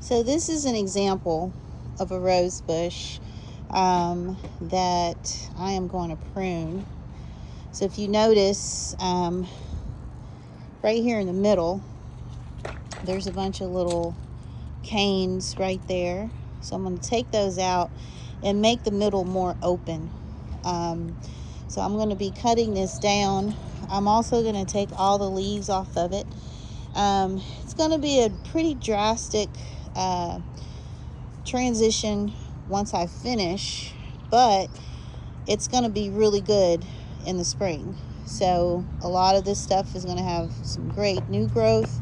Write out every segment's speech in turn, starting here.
So this is an example of a rose bush that I am going to prune. So if you notice, right here in the middle, there's a bunch of little canes right there. So I'm going to take those out and make the middle more open. So I'm going to be cutting this down. I'm also going to take all the leaves off of it. It's going to be a pretty drastic transition once I finish, but it's going to be really good in the spring. So a lot of this stuff is going to have some great new growth,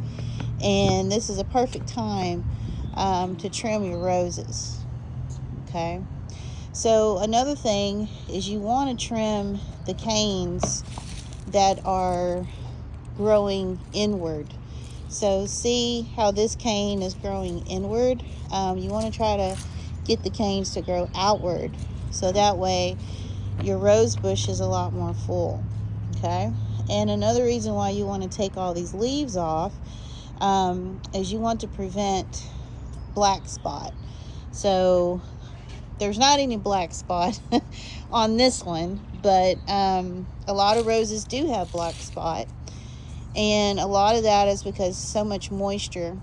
and this is a perfect time to trim your roses. Okay, so another thing is you want to trim the canes that are growing inward. So see how this cane is growing inward? You want to try to get the canes to grow outward, so that way your rose bush is a lot more full. Okay, and another reason why you want to take all these leaves off is you want to prevent black spot. So there's not any black spot on this one, but a lot of roses do have black spot, and a lot of that is because so much moisture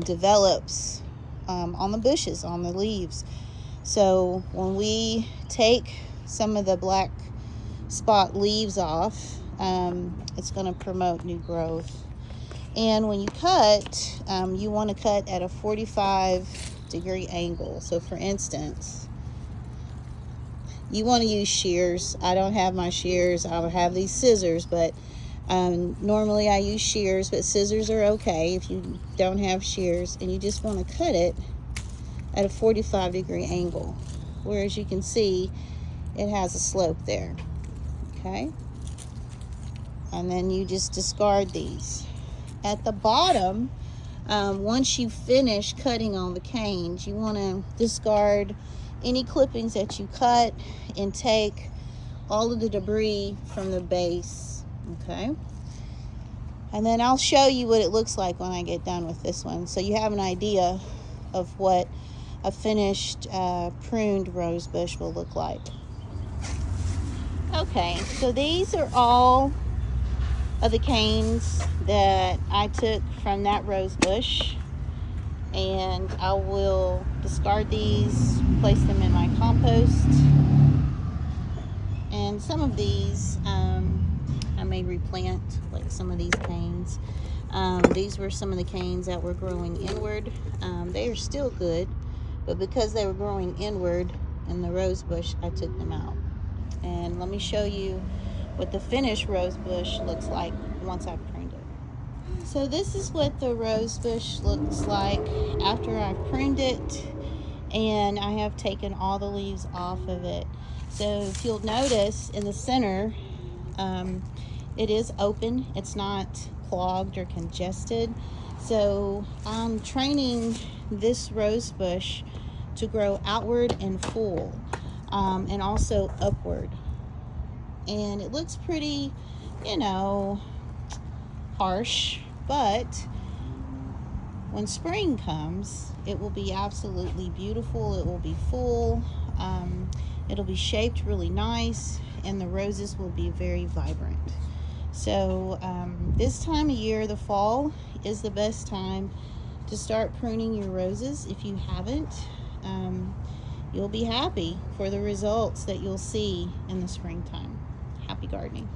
develops on the bushes, on the leaves. So when we take some of the black spot leaves off, it's going to promote new growth. And when you cut, you want to cut at a 45-degree angle. So for instance, you want to use shears. I don't have my shears. I'll have these scissors, but normally I use shears, but scissors are okay if you don't have shears. And you just want to cut it at a 45-degree angle. Whereas you can see it has a slope there. Okay? And then you just discard these. At the bottom, once you finish cutting on the canes, you want to discard any clippings that you cut and take all of the debris from the base. Okay, and then I'll show you what it looks like when I get done with this one, so you have an idea of what a finished pruned rose bush will look like. Okay, so these are all of the canes that I took from that rose bush, and I will discard these, place them in my compost. And some of these I may replant, like some of these canes. These were some of the canes that were growing inward. They are still good, but because they were growing inward in the rose bush, I took them out. And let me show you what the finished rose bush looks like once I've pruned it. So this is what the rose bush looks like after I've pruned it, and I have taken all the leaves off of it. So if you'll notice in the center, it is open. It's not clogged or congested. So I'm training this rose bush to grow outward and full, and also upward. And it looks pretty, harsh, but when spring comes, it will be absolutely beautiful. It will be full. It'll be shaped really nice, and the roses will be very vibrant. So this time of year, the fall, is the best time to start pruning your roses. If you haven't, you'll be happy for the results that you'll see in the springtime. Happy gardening.